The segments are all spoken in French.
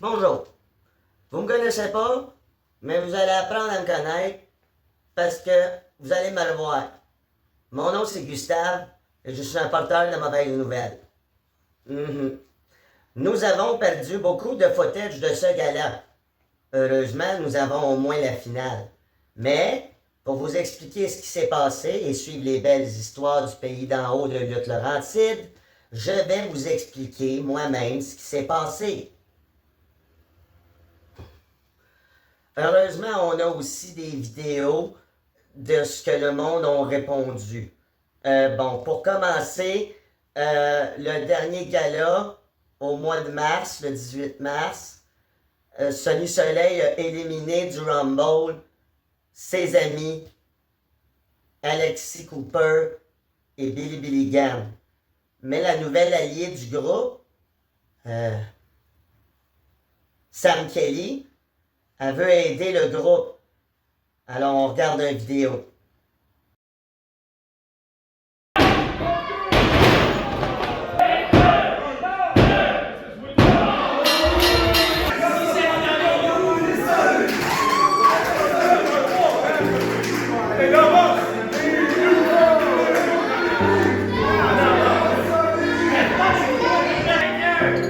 Bonjour. Vous me connaissez pas, mais vous allez apprendre à me connaître parce que vous allez me le voir. Mon nom c'est Gustave et je suis un porteur de mauvaises nouvelles. Mhm. Nous avons perdu beaucoup de footage de ce gala. Heureusement, nous avons au moins la finale. Mais, pour vous expliquer ce qui s'est passé et suivre les belles histoires du pays d'en haut de Lutte Laurentide, je vais vous expliquer moi-même ce qui s'est passé. Heureusement, on a aussi des vidéos de ce que le monde a répondu. Bon, pour commencer, le dernier gala, au mois de mars, le 18 mars, Sonny Soleil a éliminé du Rumble ses amis Alexis Cooper et Billy Billigan. Mais la nouvelle alliée du groupe, Sam Kelly, elle veut aider le groupe. Alors on regarde une vidéo.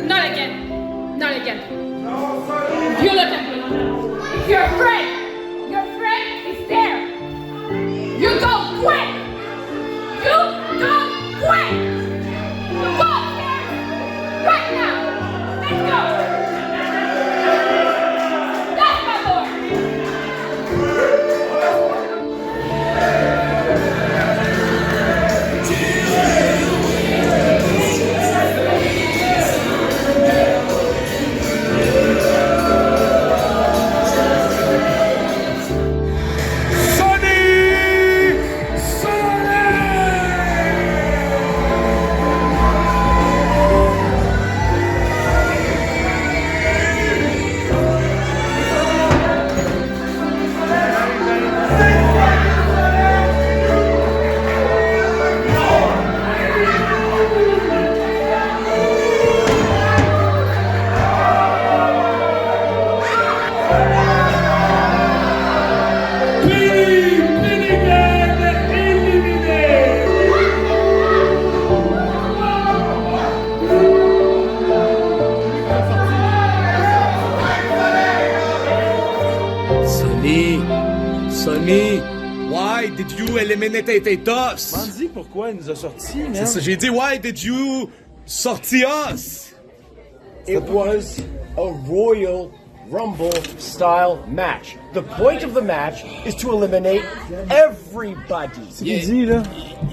Not again. Not again. You look at me. If you're afraid, your friend is there. You don't quit. You don't quit. You go upstairs right now. Let's go. That's my boy. Sonny, why did you eliminate us? M'en dis pourquoi il nous a sortis, man. C'est ça, j'ai dit, why did you sorti us? It was a Royal Rumble style match. The point of the match is to eliminate everybody.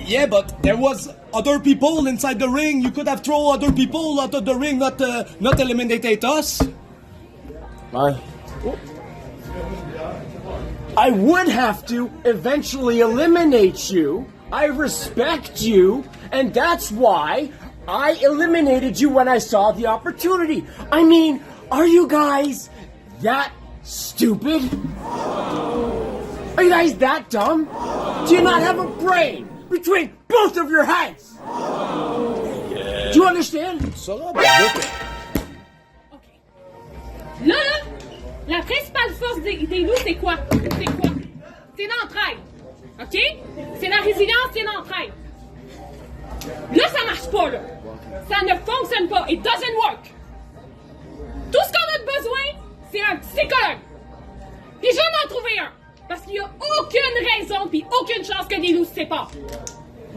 Yeah, but there was other people inside the ring. You could have thrown other people out of the ring, not eliminated us. I would have to eventually eliminate you. I respect you, and that's why I eliminated you when I saw the opportunity. I mean, are you guys that stupid? Are you guys that dumb? Do you not have a brain between both of your heads? Do you understand? Là, la principale force des loups, c'est quoi? C'est quoi? C'est l'entraide. OK? C'est la résilience, c'est l'entraide. Là, ça marche pas, là. Ça ne fonctionne pas. It doesn't work. Tout ce qu'on a besoin, c'est un psychologue. Puis je vais en trouver un. Parce qu'il n'y a aucune raison puis aucune chance que des loups se séparent.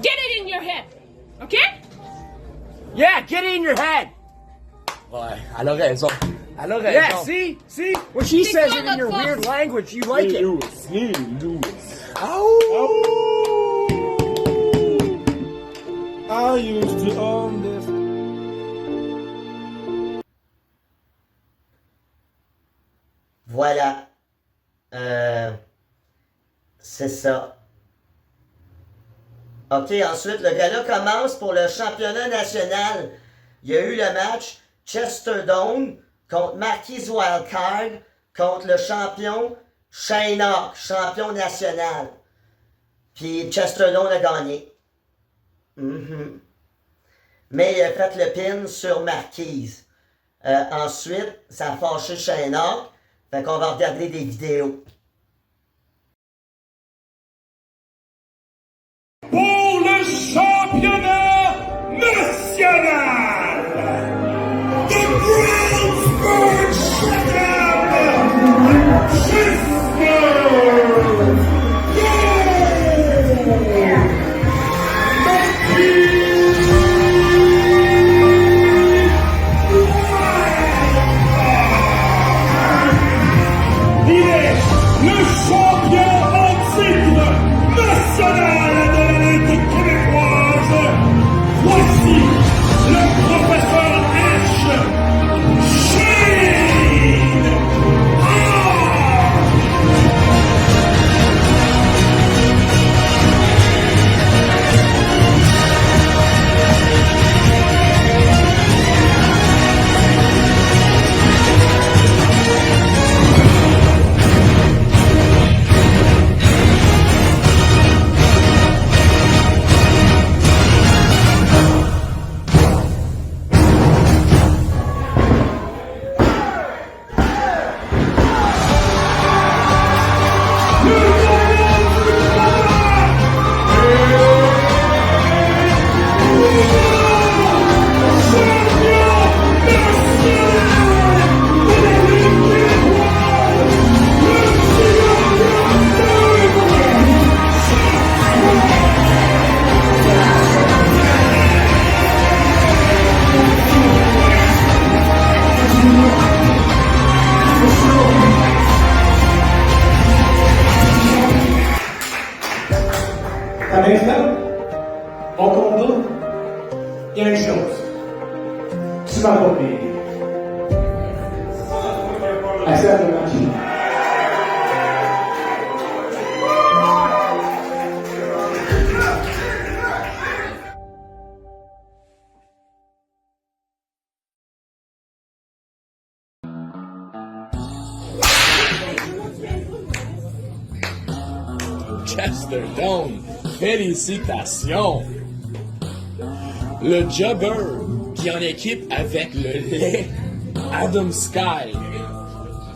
Get it in your head. OK? Yeah, get it in your head. Ouais, elle a raison. Elle a raison. Yeah, see? When she C'est says quoi it in notre your force? weird language, you like it. I used to own this. Voilà. C'est ça. OK, ensuite, le gala commence pour le championnat national. Il y a eu le match Chester Dome contre Marquis Wildcard contre le champion Shane Hawk, champion national. Puis Chester Dome a gagné. Mais il a fait le pin sur Marquise. Ensuite, ça a fâché Shayna. Fait qu'on va regarder des vidéos. Pour le championnat national, the Brownsburg Shutdown, le champion en titre national de la Ligue québécoise. Voici le professeur H. Shane Hart. Maintenant, on combat, il y a une chose. Tu m'as pas payé. Accepte le match. Chester Dome, félicitations! Le jobber qui est en équipe avec le lait Adam Sky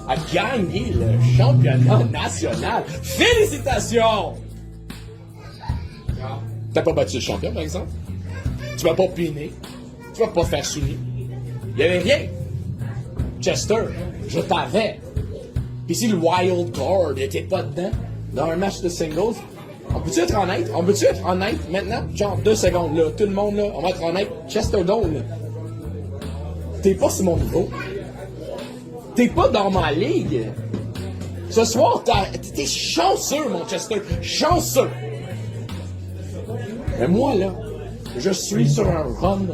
a gagné le championnat national. Félicitations! T'as pas battu le champion, par exemple? Tu m'as pas piné? Tu vas pas faire soumis? Il y avait rien! Chester, je t'avais! Pis si le wild card était pas dedans, dans un match de singles, on peut-tu être honnête? On peut-tu être honnête maintenant? Genre 2 secondes, là, tout le monde, là, on va être honnête. Chester Dome, là, t'es pas sur mon niveau. T'es pas dans ma ligue. Ce soir, t'es chanceux, mon Chester. Chanceux. Mais moi, là, je suis sur un run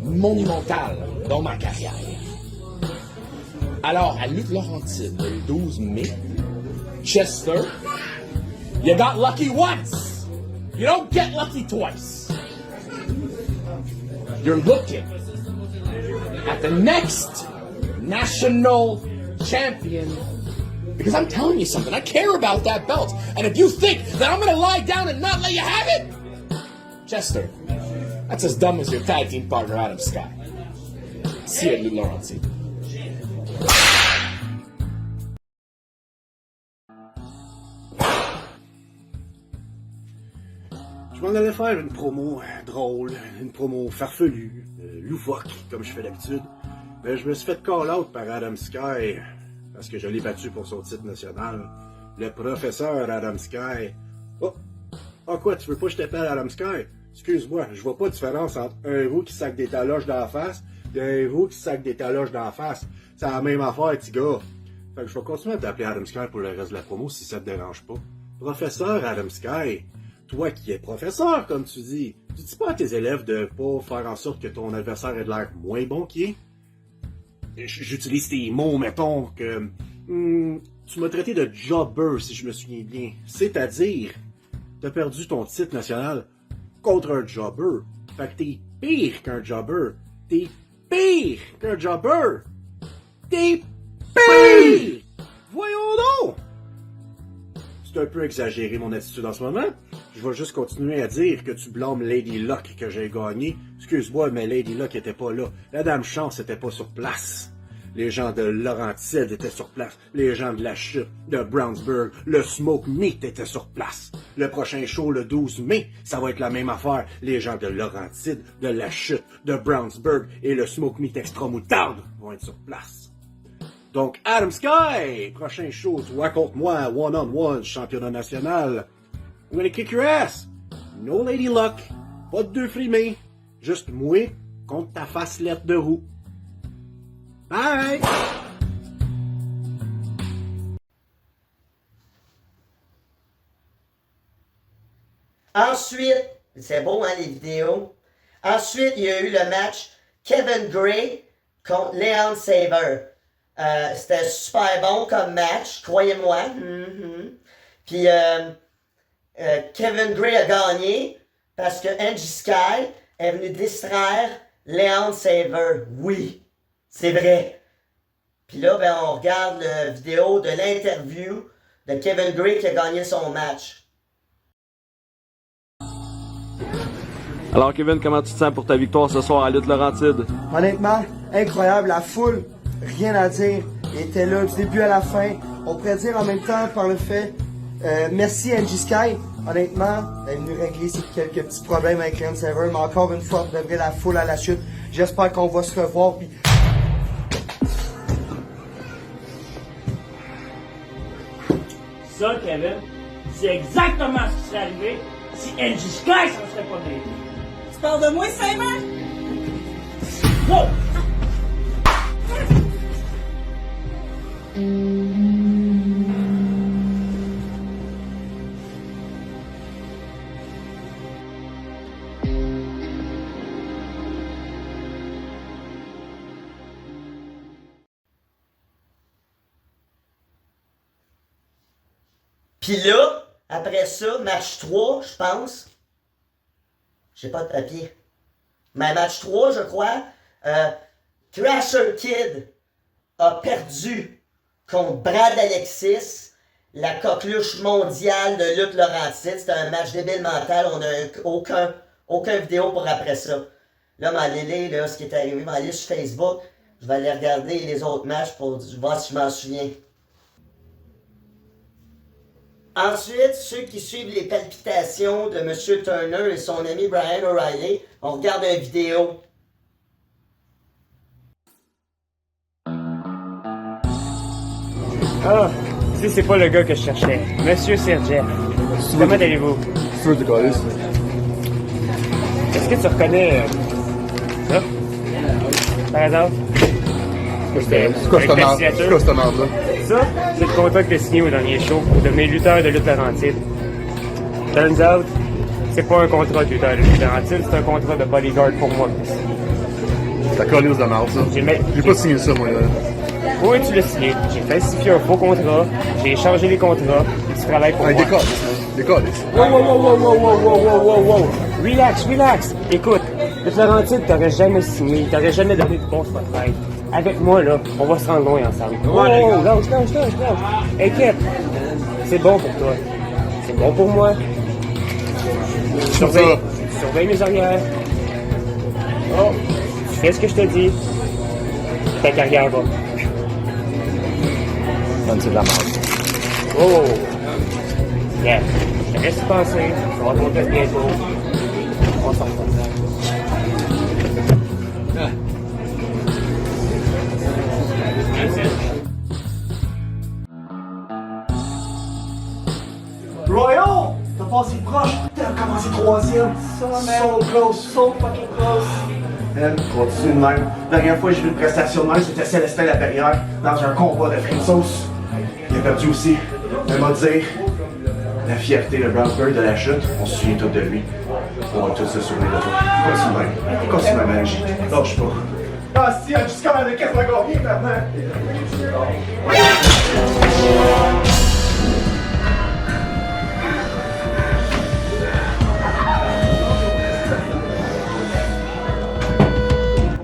monumental dans ma carrière. Alors, à Lutte Laurentide, le 12 mai, Chester, you got lucky once. You don't get lucky twice. You're looking at the next national champion. Because I'm telling you something, I care about that belt. And if you think that I'm gonna lie down and not let you have it, Chester, that's as dumb as your tag team partner Adam Sky. See you at Lutte Laurentide. Je m'en allais faire une promo drôle, une promo farfelue, loufoque, comme je fais d'habitude. Mais je me suis fait call-out par Adam Sky, parce que je l'ai battu pour son titre national. Le professeur Adam Sky. Oh! Ah quoi, tu veux pas que je t'appelle Adam Sky? Excuse-moi, je vois pas de différence entre un roux qui sac des taloches dans la face et un roux qui sac des taloches dans la face. C'est la même affaire, petit gars. Fait que je vais continuer à t'appeler Adam Sky pour le reste de la promo si ça te dérange pas. Professeur Adam Sky. Toi qui es professeur, comme tu dis pas à tes élèves de pas faire en sorte que ton adversaire ait de l'air moins bon qu'il est? J'utilise tes mots, mettons, que... tu m'as traité de jobber, si je me souviens bien. C'est-à-dire, t'as perdu ton titre national contre un jobber. Fait que t'es pire qu'un jobber. T'es pire qu'un jobber. T'es pire! Voyons donc! C'est un peu exagéré mon attitude en ce moment. Je vais juste continuer à dire que tu blâmes Lady Luck que j'ai gagné. Excuse-moi, mais Lady Luck était pas là. La Dame Chance était pas sur place. Les gens de Laurentides étaient sur place. Les gens de la Chute, de Brownsburg, le Smoke Meat étaient sur place. Le prochain show, le 12 mai, ça va être la même affaire. Les gens de Laurentides, de la Chute, de Brownsburg et le Smoke Meat Extra Moutarde vont être sur place. Donc, Adam Sky, prochain show, toi contre moi, one-on-one, championnat national. I'm gonna kick your ass. No Lady Luck, pas de deux frimés, juste moi contre ta facelette de roue. Bye! Ensuite, c'est beau, hein, les vidéos. Ensuite, il y a eu le match Kevin Gray contre Leon Saber. C'était super bon comme match, croyez-moi. Puis, Kevin Gray a gagné parce que Angie Sky est venu distraire Leon Saber. Oui, c'est vrai. Puis là, ben, on regarde la vidéo de l'interview de Kevin Gray qui a gagné son match. Alors Kevin, comment tu te sens pour ta victoire ce soir à Lutte Laurentide? Honnêtement, incroyable. La foule, rien à dire, était là du début à la fin. On pourrait dire en même temps par le fait, merci Angie Sky. Honnêtement, elle est venue régler quelques petits problèmes avec Leon Saber, mais encore une fois, vous devrez la foule à la chute. J'espère qu'on va se revoir. Puis... Ça, Kevin, c'est exactement ce qui serait arrivé si Angie Sky s'en serait pas mêlée. Tu parles de moi, Saber? Wow! Puis là, après ça, match 3, je pense. J'ai pas de papier. Mais match 3, je crois, Thrasher Kid a perdu contre Brad Alexis, la coqueluche mondiale de lutte Laurentide. C'était un match débile mental. On n'a aucun vidéo pour après ça. Là, m'aller là, ce qui est arrivé, m'aller sur Facebook. Je vais aller regarder les autres matchs pour voir si je m'en souviens. Ensuite, ceux qui suivent les palpitations de M. Turner et son ami Brian O'Reilly, on regarde une vidéo. Ah, si c'est pas le gars que je cherchais. Monsieur Sergeff. Comment allez-vous? Sûr de coller, ça. Est-ce que tu reconnais ça? Par hasard? C'est quoi cette merde-là? Ça, c'est le contrat que tu as signé au dernier show pour devenir lutteur de lutte Laurentide. Turns out, c'est pas un contrat de lutteur de lutte Laurentide, c'est un contrat de bodyguard pour moi. T'as collé aux amarres, ça. J'ai pas signé ça, moi, là. Oui, tu l'as signé. J'ai falsifié un faux contrat, j'ai échangé les contrats, et tu travailles pour moi. Décolle. Wow. Relax. Écoute, lutte Laurentide, t'aurais jamais signé, t'aurais jamais donné de bon spotlight. Avec moi, là, on va se rendre loin ensemble. Oh, lâche. Inquiète. C'est bon pour toi. C'est bon pour moi. Surveille mes arrières. Oh, tu fais ce que je te dis. Ta carrière va. C'est de la merde. Oh! Yeah. Je te laisse y penser. On va te montrer bientôt. On s'en fout. Royal! T'as passé proche! T'as commencé troisième! So close! So fucking close! Elle continue de même. La dernière fois que j'ai vu une prestation de même, c'était Célestin Laperrière dans un combat de free sauce. Il a perdu aussi. Elle m'a dit la fierté de Brownsburg de la chute, on se souvient tous de lui. On va tous se souvenir de toi. Continue ma magie. Lâche pas. Ah si, jusqu'à la caisse de gagner maintenant!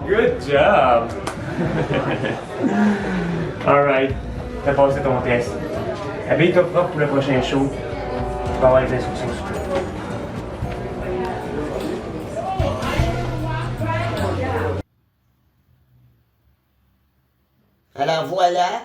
Good job! Alright, t'as passé ton test. Habille-toi propre pour le prochain show. Tu vas avoir les instructions sur toi. Alors voilà,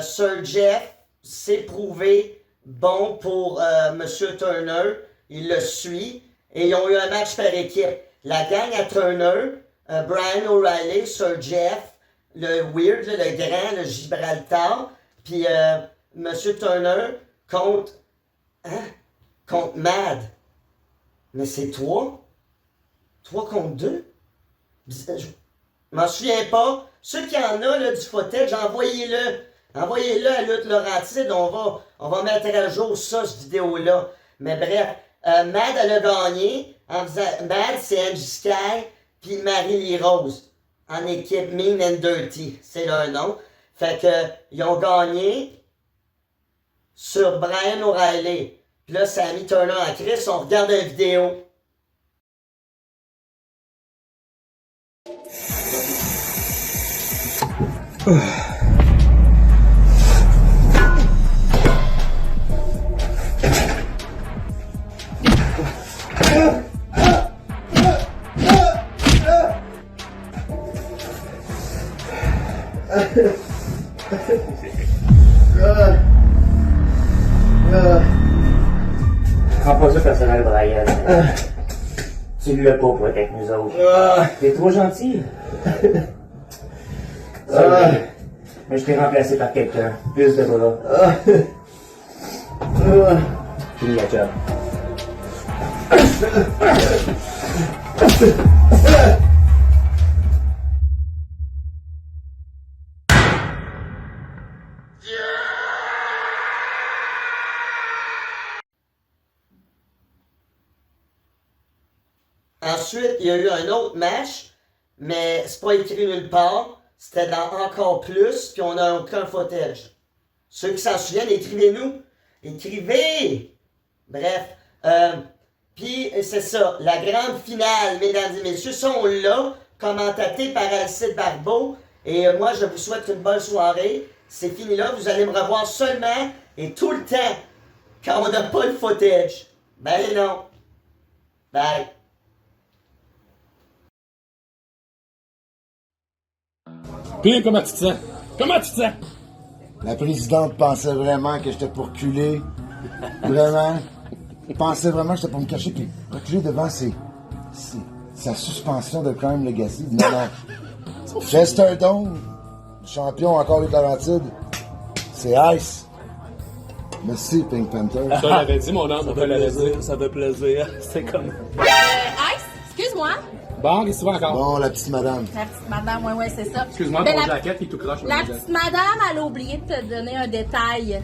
Sir Jeff s'est prouvé bon pour Monsieur Turner. Il le suit. Et ils ont eu un match par équipe. La gang à Turner, Brian O'Reilly, Sir Jeff, le Weird, le grand, le Gibraltar, puis Monsieur Turner contre... Hein? Contre Mad. Mais c'est 3? 3 contre 2? Je m'en souviens pas. Ceux qui en ont là, du footage, envoyez-le. Envoyez-le à Lutte Laurentide. On va mettre à jour ça, cette vidéo-là. Mais bref, Mad, elle a gagné. Mad, c'est Angie Sky, puis Marie-Lee Rose. En équipe Mean and Dirty. C'est leur nom. Fait que, ils ont gagné sur Brian O'Reilly. Puis là, Sammy Turner en Chris, on regarde la vidéo. Prends pas ça personnel, Brian. Tu l'as pas pour être avec nous autres. T'es trop gentil. Mais je t'ai remplacé par quelqu'un. Plus de bras. Fini la job. Ensuite, il y a eu un autre match, mais c'est pas écrit nulle part. C'était dans Encore Plus, puis on n'a aucun footage. Ceux qui s'en souviennent, écrivez-nous. Écrivez! Bref, puis c'est ça, la grande finale, mesdames et messieurs, sont là, commentatées par Alcide Barbeau. Et moi, je vous souhaite une bonne soirée. C'est fini là, vous allez me revoir seulement et tout le temps quand on n'a pas le footage. Ben non. Bye. Puis, comment tu te sens? Comment tu te sens? La présidente pensait vraiment que j'étais pour reculer. Vraiment. Pensait vraiment que j'étais pour me cacher puis reculer devant sa suspension de Crime Legacy. Non, non. Chester Dome, champion encore des Laurentides. C'est Ice. Merci, Pink Panther. Je te l'avais dit, mon homme, on te l'avait dit. Ça fait plaisir. C'est comme... Ice, excuse-moi. Bon, qu'est-ce que tu veux encore? Bon, la petite madame. La petite madame, ouais, c'est ça. Excuse-moi, Ben, ton jacket, il est tout croche. La petite madame, elle a oublié de te donner un détail.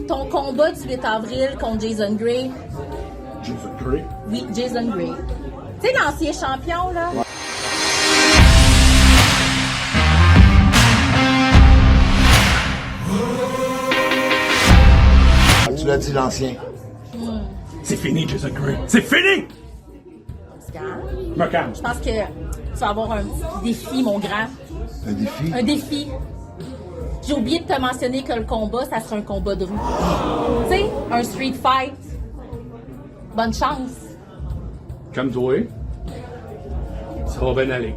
Ton combat du 8 avril contre Jason Gray. Jason Gray? Oui, Jason Gray. Tu sais, l'ancien champion, là? Ouais. Tu l'as dit, l'ancien. C'est fini, Jason Gray. C'est fini! Me calme. Je pense que tu vas avoir un défi, mon grand. Un défi? Un défi. J'ai oublié de te mentionner que le combat, ça sera un combat de rue. Tu sais, un street fight. Bonne chance. Comme toi. Ça va bien aller.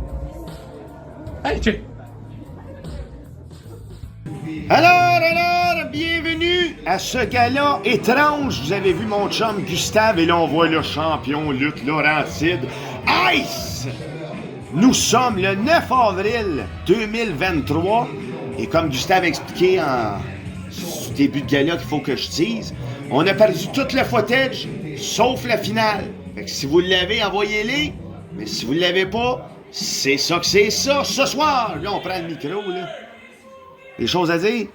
Hey, check! Alors, bienvenue à ce gala étrange. Vous avez vu mon chum Gustave et là on voit le champion Lutte Laurentide, Ice! Nous sommes le 9 avril 2023 et comme Gustave a expliqué en début de gala qu'il faut que je tease, on a perdu tout le footage sauf la finale. Fait que si vous l'avez, envoyez-les. Mais si vous ne l'avez pas, c'est ça que c'est ça. Ce soir, là on prend le micro, là. Des choses à dire?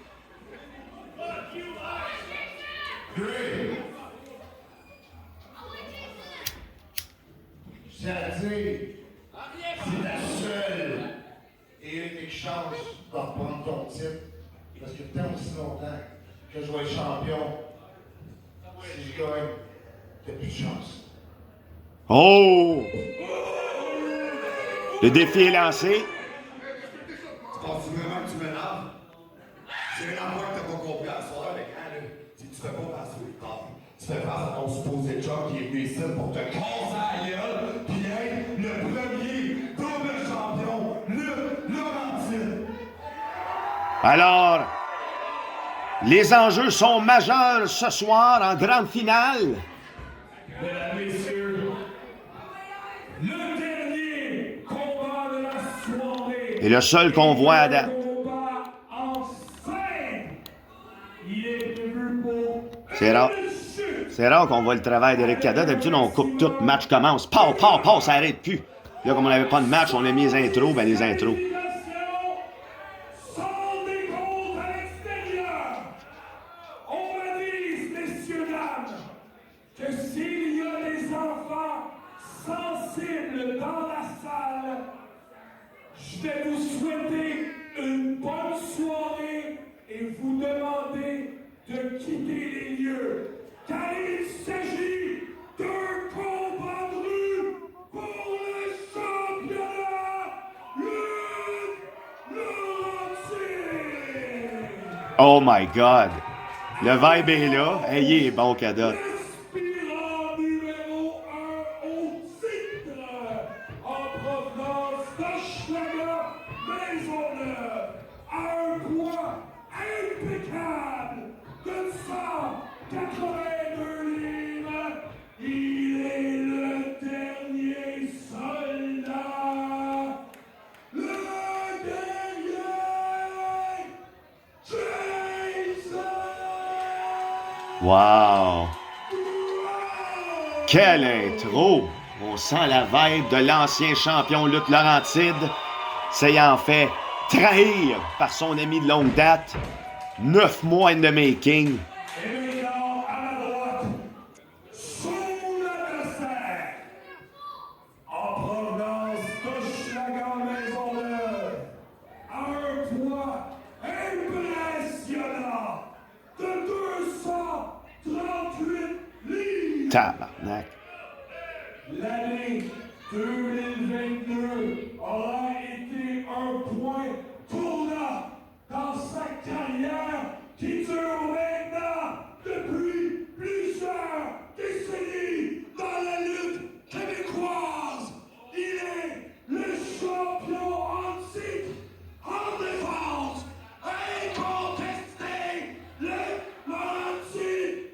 C'est à dire, c'est la seule et unique chance de reprendre ton titre. Parce que tant aussi longtemps que je vais être champion, si je gagne, t'as plus de chance. Oh! Le défi est lancé. Tu penses vraiment que tu m'énerves? C'est une affaire que t'as pas compris à soir, mais quand là, tu fais pas passer au corps. Tu fais face à ton supposé job qui est venu ici pour te casser la gueule, puis être le premier double champion, le Laurentide. Alors, les enjeux sont majeurs ce soir en grande finale. Mesdames, messieurs, le dernier combat de la soirée. Et le seul qu'on voit à date. C'est rare. C'est rare qu'on voit le travail d'Éric Cada. D'habitude, on coupe tout, le match commence. Pow, pow, pow, ça arrête plus. Là, comme on n'avait pas de match, on a mis les intros, ben les intros. On m'avise, messieurs, dames, que s'il y a des enfants sensibles dans la salle, je vais vous souhaiter une bonne soirée et vous demander de quitter les lieux, car il s'agit d'un combat de rue pour le championnat Laurentides. Oh my God! Le vibe est là. Hey, il est bon, Cada. Aspirant numéro 1 au titre, en provenance d'Hochelaga Maisonneuve, à un poids impeccable de 182 livres, il est le dernier soldat, le dernier Jason! Wow! Quelle intro! On sent la vibe de l'ancien champion lutte Laurentide, s'ayant fait trahir par son ami de longue date. 9 mois in the making. Et maintenant, à la droite, son adversaire, en provenance d'Hochelaga Maisonneuve, à un poids impressionnant de 238 livres. Tabarnak. L'année 2022 aura été un point tournant dans sa carrière qui dure maintenant depuis plusieurs décennies dans la lutte québécoise. Il est le champion en titre, en défense, incontesté, le Laurentide.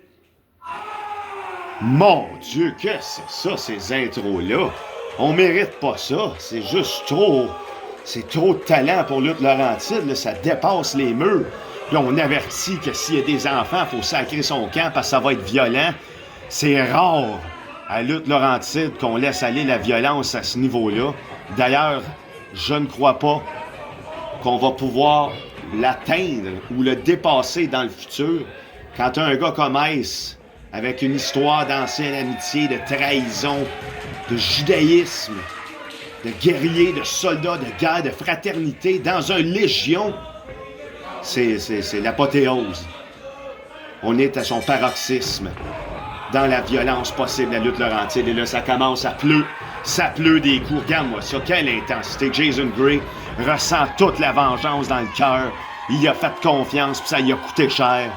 Mon Dieu, que c'est ça, ces intros-là? On mérite pas ça. C'est juste trop... C'est trop de talent pour Lutte Laurentide, là, ça dépasse les murs. Puis on avertit que s'il y a des enfants, il faut sacrer son camp parce que ça va être violent. C'est rare à Lutte Laurentide qu'on laisse aller la violence à ce niveau-là. D'ailleurs, je ne crois pas qu'on va pouvoir l'atteindre ou le dépasser dans le futur. Quand tu as un gars comme Ice, avec une histoire d'ancienne amitié, de trahison, de judaïsme, de guerriers, de soldats, de guerre, de fraternité, dans un légion, c'est l'apothéose. On est à son paroxysme, dans la violence possible, la lutte Laurentide, et là, ça commence à pleurer. Ça pleut des coups. Regarde-moi ça, quelle intensité. Jason Gray ressent toute la vengeance dans le cœur. Il a fait confiance, puis ça lui a coûté cher.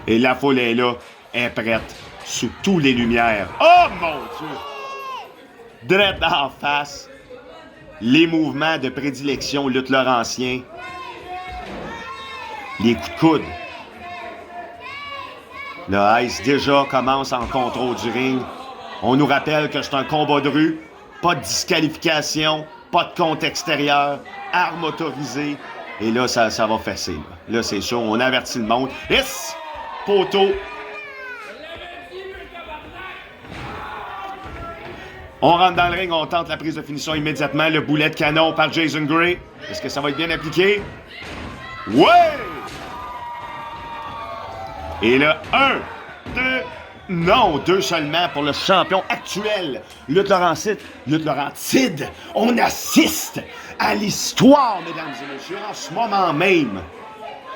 Et la foule est là, est prête, sous toutes les lumières. Oh mon Dieu! Drette en face, les mouvements de prédilection lutte Laurentien, les coups de coude. Le Ice déjà commence en contrôle du ring. On nous rappelle que c'est un combat de rue, pas de disqualification, pas de compte extérieur, arme autorisée. Et là, ça va fesser. Là, c'est sûr, on avertit le monde. Yes! Poteau. On rentre dans le ring, on tente la prise de finition immédiatement. Le boulet de canon par Jason Gray. Est-ce que ça va être bien appliqué? Ouais! Et là, 1, 2, non, 2 seulement pour le champion actuel. Lutte Laurentide. On assiste à l'histoire, mesdames et messieurs, en ce moment même.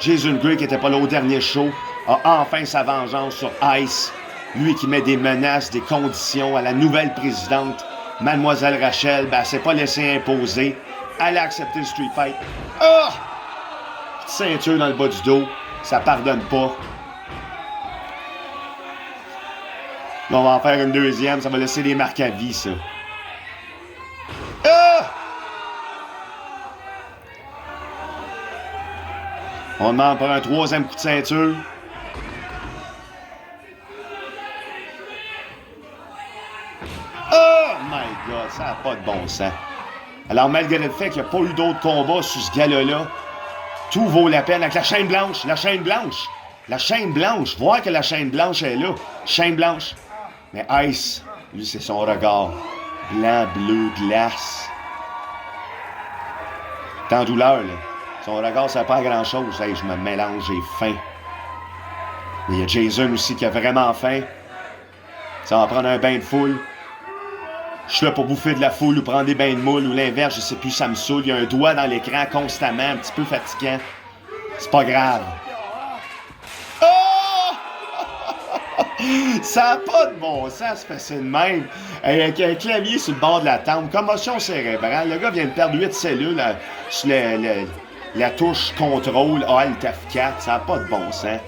Jason Gray, qui n'était pas là au dernier show, a enfin sa vengeance sur Ice. Lui qui met des menaces, des conditions à la nouvelle présidente, Mademoiselle Rachel. Ben, elle s'est pas laissée imposer. Elle a accepté le street fight. Ah! Petite ceinture dans le bas du dos. Ça pardonne pas. Là, on va en faire une deuxième. Ça va laisser des marques à vie, ça. Ah! On demande pour un 3e coup de ceinture. Oh my God, ça n'a pas de bon sens. Alors, malgré le fait qu'il n'y a pas eu d'autres combats sur ce gala-là, tout vaut la peine avec la chaîne blanche. La chaîne blanche. La chaîne blanche. Voir que la chaîne blanche est là. Chaîne blanche. Mais Ice, lui, c'est son regard. Blanc, bleu, glace. T'es en douleur, là. Son regard, ça n'a pas grand-chose. Hey, je me mélange, j'ai faim. Mais il y a Jason aussi qui a vraiment faim. Ça va prendre un bain de foule. Je suis là pour bouffer de la foule ou prendre des bains de moule ou l'inverse, je sais plus, ça me saoule. Il y a un doigt dans l'écran constamment, un petit peu fatigant. C'est pas grave. Oh! Ça n'a pas de bon sens, c'est de même. Avec un clavier sur le bord de la tempe, commotion cérébrale. Le gars vient de perdre 8 cellules sur la touche contrôle Alt F4. Ça n'a pas de bon sens.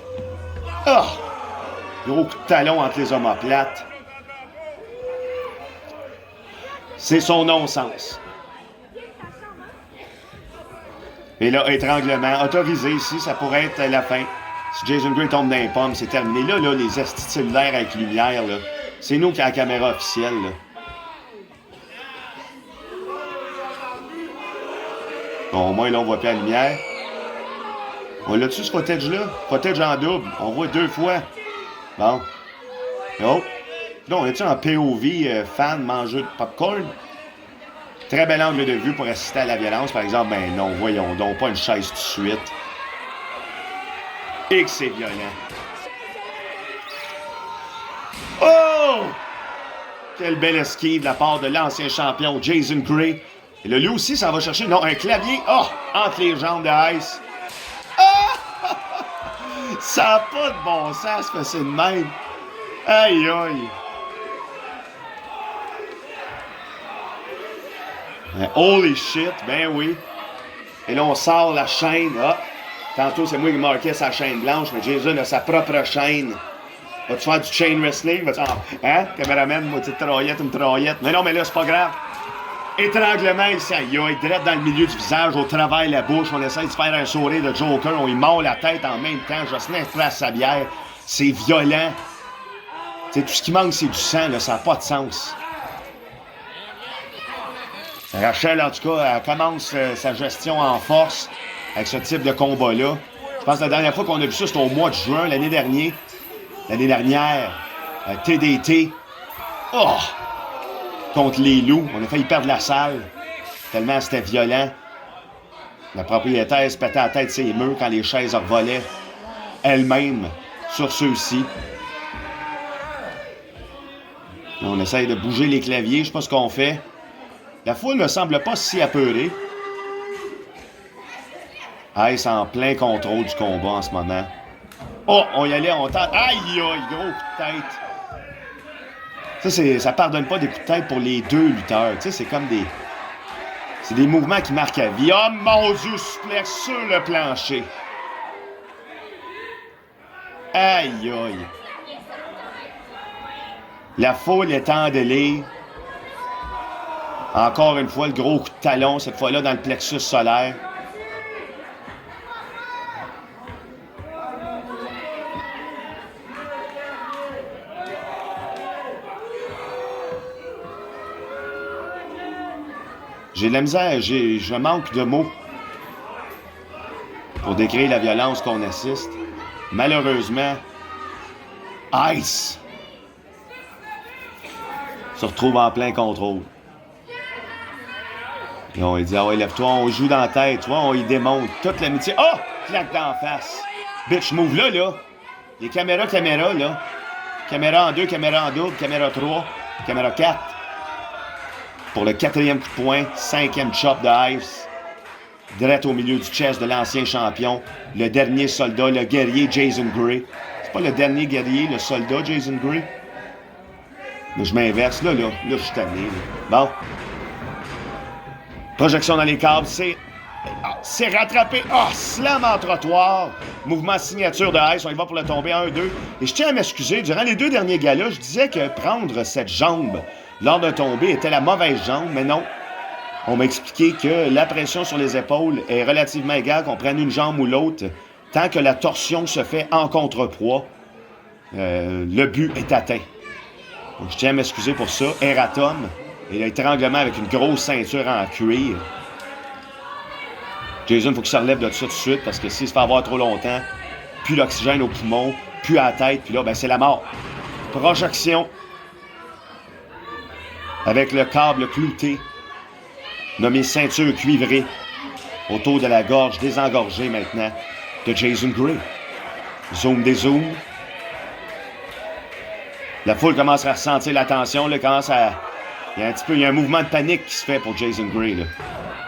Oh! Gros coup de talon entre les omoplates. C'est son non-sens. Et là, étranglement, autorisé ici, ça pourrait être la fin. Si Jason Gray tombe dans les pommes, c'est terminé. Là, les astis cellulaires avec lumière, là, c'est nous qui avons la caméra officielle. Là. Bon, au moins, là, on voit plus la lumière. On l'a-tu, ce footage-là? Footage en double. On voit 2 fois. Bon. Oh. Là, on est-tu en POV fan mangeur de popcorn? Très bel angle de vue pour assister à la violence, par exemple. Ben non, voyons donc, pas une chaise tout de suite. Et que c'est violent. Oh! Quelle belle esquive de la part de l'ancien champion Jason Gray. Et là, lui aussi, ça va chercher, non, un clavier. Oh! Entre les jambes de Ice. Oh! Ça n'a pas de bon sens, mais c'est de même. Aïe, aïe. Holy shit, ben oui. Et là, on sort la chaîne. Ah, tantôt, c'est moi qui marquais sa chaîne blanche, mais Jason a sa propre chaîne. Vas-tu faire du chain wrestling? Vas-tu... Hein? Caméraman, moi, une traillette. Mais non, mais là, c'est pas grave. Étranglement, il s'aille, direct dans le milieu du visage, au travers de la bouche. On essaie de se faire un sourire de Joker. On y mord la tête en même temps. Jocelyn trace sa bière. C'est violent. T'sais, tout ce qui manque, c'est du sang, là. Ça n'a pas de sens. Rachel, en tout cas, elle commence sa gestion en force avec ce type de combat-là. Je pense que la dernière fois qu'on a vu ça, c'était au mois de juin, l'année dernière. TDT. Oh! Contre les loups. On a failli perdre la salle. Tellement c'était violent. La propriétaire se pétait la tête ses murs quand les chaises revolaient elle-même sur ceux-ci. On essaye de bouger les claviers. Je sais pas ce qu'on fait. La foule ne semble pas si apeurée. Ice en plein contrôle du combat en ce moment. Oh, on y allait, on tente. Aïe, aïe, gros coup de tête. Ça pardonne pas des coups de tête pour les deux lutteurs. Tu sais, c'est comme des... C'est des mouvements qui marquent la vie. Oh mon Dieu, suplex sur le plancher. Aïe, aïe. La foule est en délire. Encore une fois, le gros coup de talon, cette fois-là dans le plexus solaire. J'ai de la misère, je manque de mots pour décrire la violence qu'on assiste. Malheureusement, Ice se retrouve en plein contrôle. Et on lui dit, ah ouais, lève-toi, on joue dans la tête, tu vois, on y démonte toute l'amitié. Oh! Claque d'en face. Bitch move là, là. Les caméras, là. Caméra en 2, caméra en double, caméra 3, caméra 4. Pour le 4e coup de poing, 5e chop de Ice. Direct au milieu du chest de l'ancien champion. Le dernier soldat, le guerrier Jason Gray. C'est pas le dernier guerrier, le soldat Jason Gray. Mais je m'inverse, là, je suis tanné. Bon. Projection dans les câbles, c'est rattrapé. Ah, slam en trottoir. Mouvement signature de Ice. On y va pour le tomber. 1, 2. Et je tiens à m'excuser. Durant les 2 derniers galas, je disais que prendre cette jambe lors d'un tombé était la mauvaise jambe, mais non. On m'a expliqué que la pression sur les épaules est relativement égale, qu'on prenne une jambe ou l'autre. tant que la torsion se fait en contrepoids, le but est atteint. Donc, je tiens à m'excuser pour ça. Erratum et l'étranglement avec une grosse ceinture en cuir. Jason, il faut qu'il se relève de ça tout de suite parce que s'il se fait avoir trop longtemps, plus l'oxygène au poumon, plus à la tête, puis là, ben, c'est la mort. Projection avec le câble clouté, nommé ceinture cuivrée, autour de la gorge désengorgée maintenant de Jason Gray. Zoom des zooms. La foule commence à ressentir la tension, là, il y a un mouvement de panique qui se fait pour Jason Gray. Là,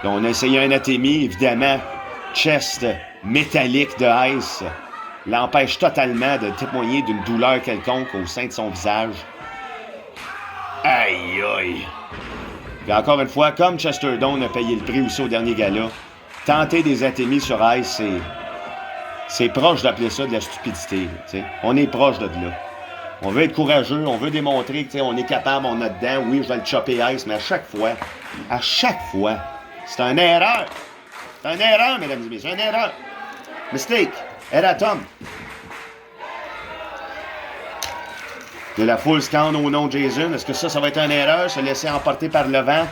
on a essayé un atémie, évidemment, chest métallique de Ice l'empêche totalement de témoigner d'une douleur quelconque au sein de son visage. Aïe aïe! Et encore une fois, comme Chester Doan a payé le prix aussi au dernier gala, tenter des atémies sur Ice, c'est proche d'appeler ça de la stupidité. T'sais. On est proche de là. On veut être courageux, on veut démontrer qu'on est capable, on a dedans. Oui, je vais le chopper Ice, mais à chaque fois, c'est une erreur. C'est une erreur, mesdames et messieurs, c'est une erreur. Mistake. Erratum. De la foule scande au nom de Jason. Est-ce que ça va être une erreur, se laisser emporter par le vent?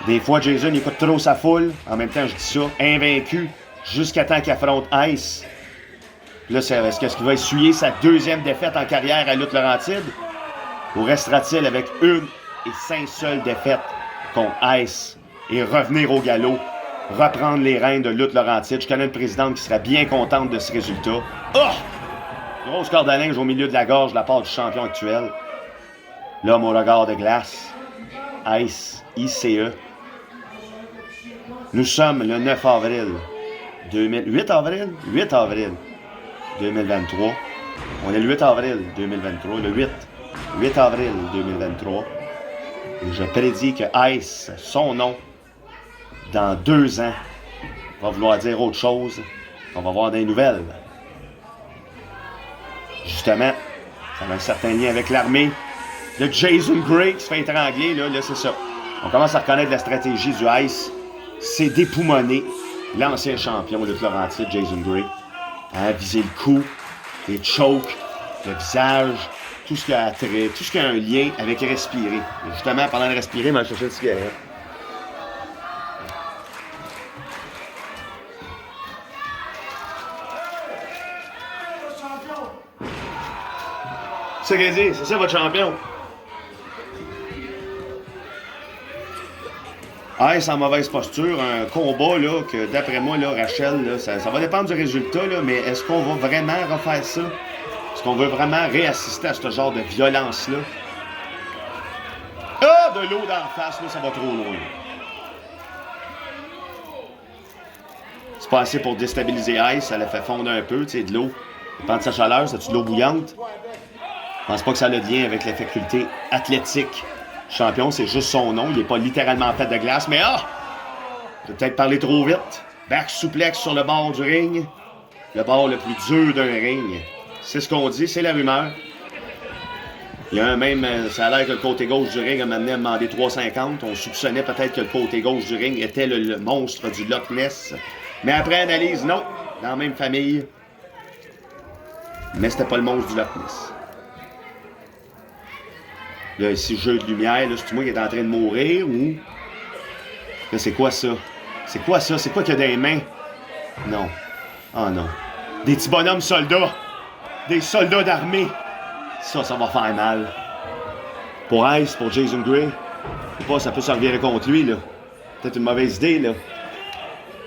Des fois, Jason écoute trop sa foule. En même temps, je dis ça, invaincu, jusqu'à temps qu'il affronte Ice. Là, est-ce qu'il va essuyer sa deuxième défaite en carrière à Lutte Laurentide? Ou restera-t-il avec une et 5 seules défaites contre Ice et revenir au galop, reprendre les rênes de Lutte Laurentide? Je connais une présidente qui serait bien contente de ce résultat. Oh! Grosse corde à linge au milieu de la gorge de la part du champion actuel. L'homme au regard de glace. Ice, ICE. Nous sommes le 9 avril 8 avril 2023. On est le 8 avril 2023. Le 8 avril 2023. Et je prédis que Ice, son nom, dans 2 ans, va vouloir dire autre chose. On va voir des nouvelles. Justement, ça a un certain lien avec l'armée de Jason Gray qui se fait étrangler. Là, c'est ça. On commence à reconnaître la stratégie du Ice. C'est dépoumoner l'ancien champion de Laurentide, Jason Gray. Hein, viser le cou, les chokes, le visage, tout ce qui a attrait, tout ce qui a un lien avec respirer. Et justement, pendant de respirer, il m'a cherché une cigarette. C'est ça qu'elle dit, c'est ça votre champion. Ice en mauvaise posture, un combat là, que d'après moi, là, Rachel, là, ça va dépendre du résultat, là, mais est-ce qu'on va vraiment refaire ça? Est-ce qu'on veut vraiment réassister à ce genre de violence-là? Ah! De l'eau dans la face, là, ça va trop loin. C'est pas assez pour déstabiliser Ice, ça l'a fait fondre un peu, tu sais, de l'eau. Dépend de sa chaleur, c'est-tu de l'eau bouillante? Je pense pas que ça a le lien avec les facultés athlétiques. Champion, c'est juste son nom. Il n'est pas littéralement fait de glace, mais j'ai peut-être parlé trop vite. Back souplex sur le bord du ring. Le bord le plus dur d'un ring. C'est ce qu'on dit, c'est la rumeur. Il y a un même, ça a l'air que le côté gauche du ring a amené à demander 3,50. On soupçonnait peut-être que le côté gauche du ring était le monstre du Loch Ness. Mais après analyse, non. Dans la même famille. Mais c'était pas le monstre du Loch Ness. Là, ici, jeu de lumière, là, c'est moi qui est en train de mourir ou... Là, c'est quoi ça? C'est quoi ça? C'est quoi qu'il y a dans les mains? Non. Ah non. Des petits bonhommes soldats. Des soldats d'armée. Ça va faire mal. Pour Ice, pour Jason Gray. Je sais pas, ça peut se revirer contre lui, là. Peut-être une mauvaise idée, là.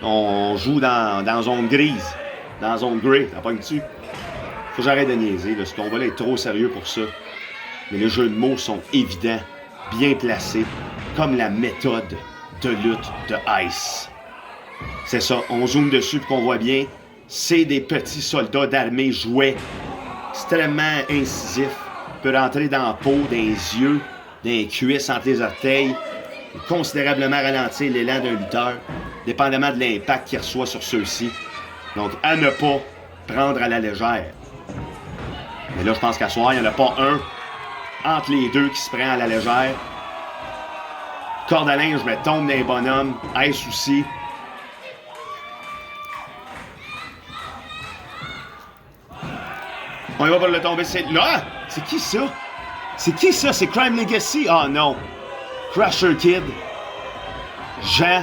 On joue dans zone grise. Dans zone grey. T'as pas une dessus? Faut que j'arrête de niaiser, là. Ce combat-là est trop sérieux pour ça. Mais les jeux de mots sont évidents, bien placés, comme la méthode de lutte de Ice. C'est ça, on zoome dessus pour qu'on voit bien. C'est des petits soldats d'armée jouets, extrêmement incisifs. Peut rentrer dans la peau, dans les yeux, dans les cuisses, entre les orteils. Considérablement ralentir l'élan d'un lutteur, dépendamment de l'impact qu'il reçoit sur ceux-ci. Donc, à ne pas prendre à la légère. Mais là, je pense qu'à soir, il n'y en a pas un entre les deux qui se prend à la légère. Corde à linge, mais tombe dans les bonhommes. Ice aussi. On y va pour le tomber. C'est là! C'est qui ça? C'est qui ça? C'est Crime Legacy? Ah non. Crusher Kid. Jean.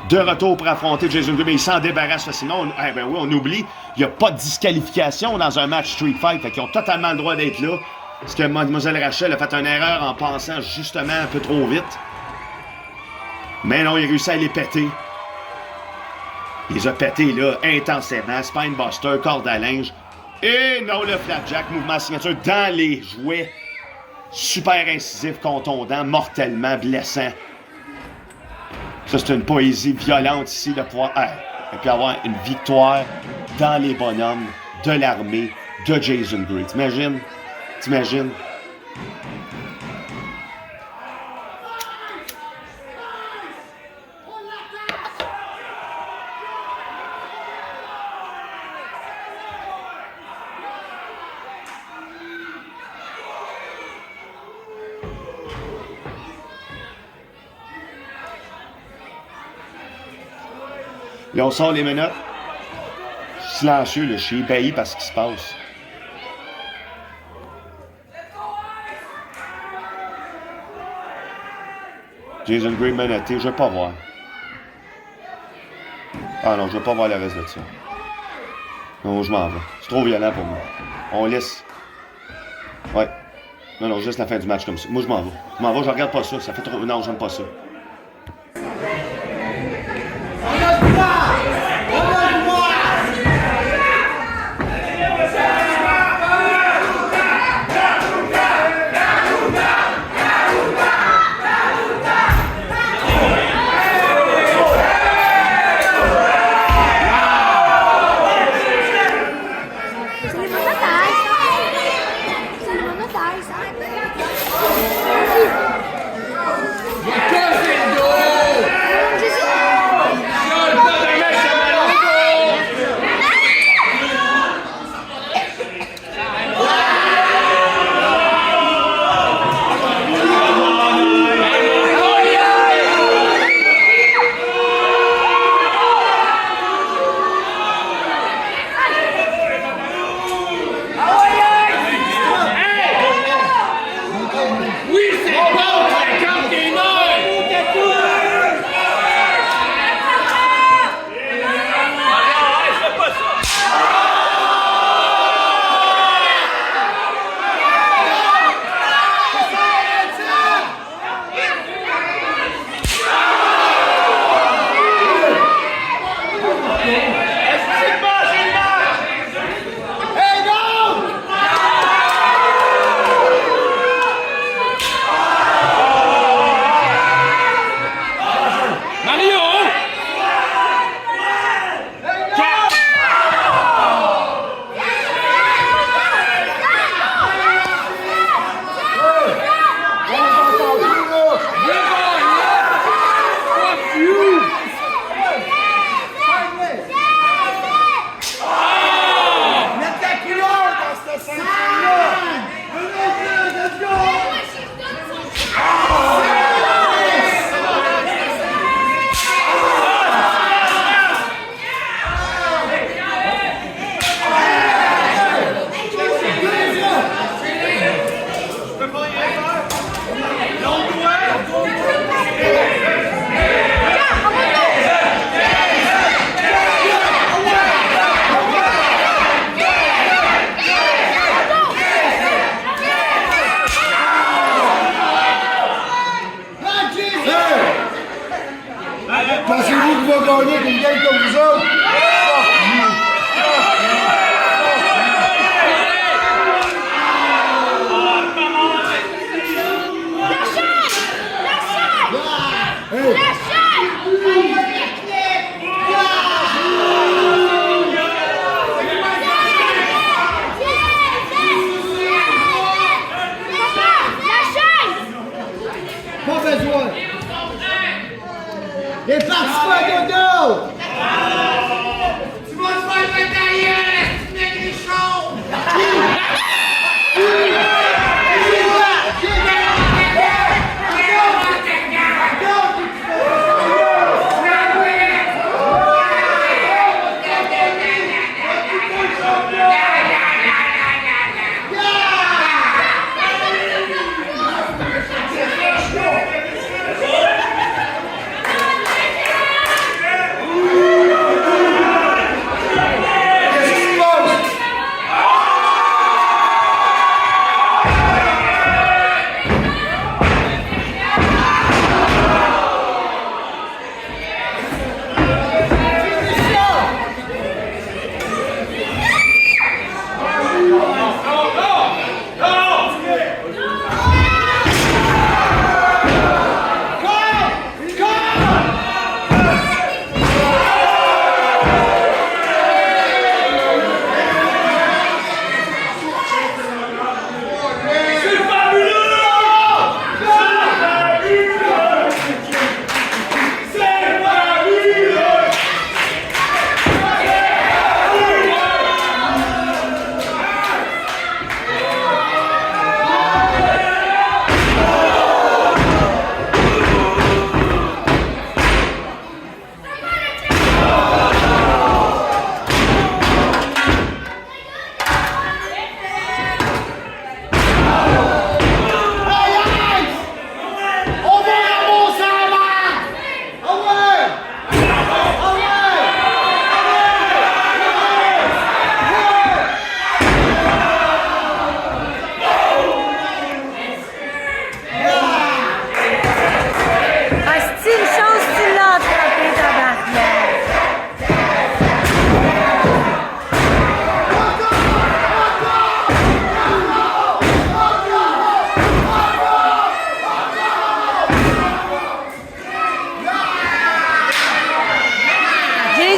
De retour pour affronter Jason Green. Mais il s'en débarrasse facilement. On oublie. Il n'y a pas de disqualification dans un match Street Fight. Fait qu'ils ont totalement le droit d'être là. Parce que Mademoiselle Rachel a fait une erreur en pensant justement un peu trop vite. Mais non, il a réussi à les péter. Il les a pétés, là, intensément. Spinebuster, corde à linge. Et non, le flapjack, mouvement signature dans les jouets. Super incisif, contondant, mortellement blessant. Ça, c'est une poésie violente ici de pouvoir et puis avoir une victoire dans les bonhommes de l'armée de Jason Gray. T'imagines? T'imagines? Là, on sort les menottes. Silencieux, le chien, ébahi par ce qui se passe. Jason Gray menotté, je veux pas voir. Ah non, je veux pas voir le reste de ça. Non, je m'en vais. C'est trop violent pour moi. On laisse. Ouais. Non, juste la fin du match comme ça. Moi, je m'en vais. Je m'en vais, je regarde pas ça. Ça fait trop. Non, j'aime pas ça. Pensez-vous qu'il va gagner avec une gang comme vous autres? Pas besoin! Les participants à dodo! Tu vas te faire batailler, la négrichon! Yeah!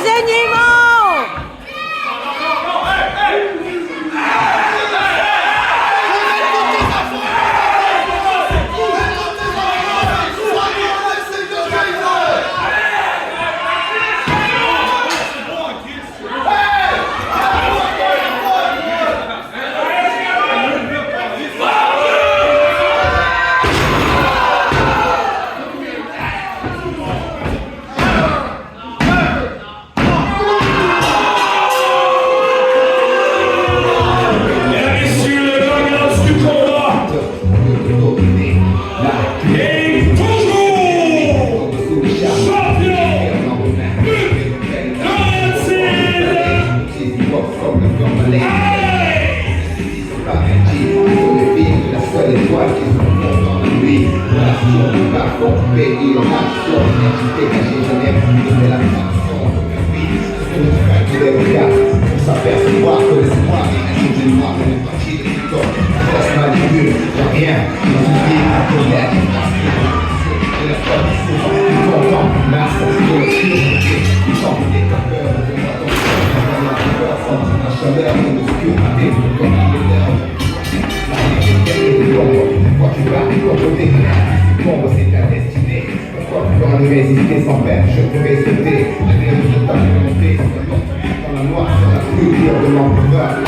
Désignez-moi! Résister sans peine, je pourrais sauter. Les résultats remontés dans la noix, sur la culture de l'empereur.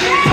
Allez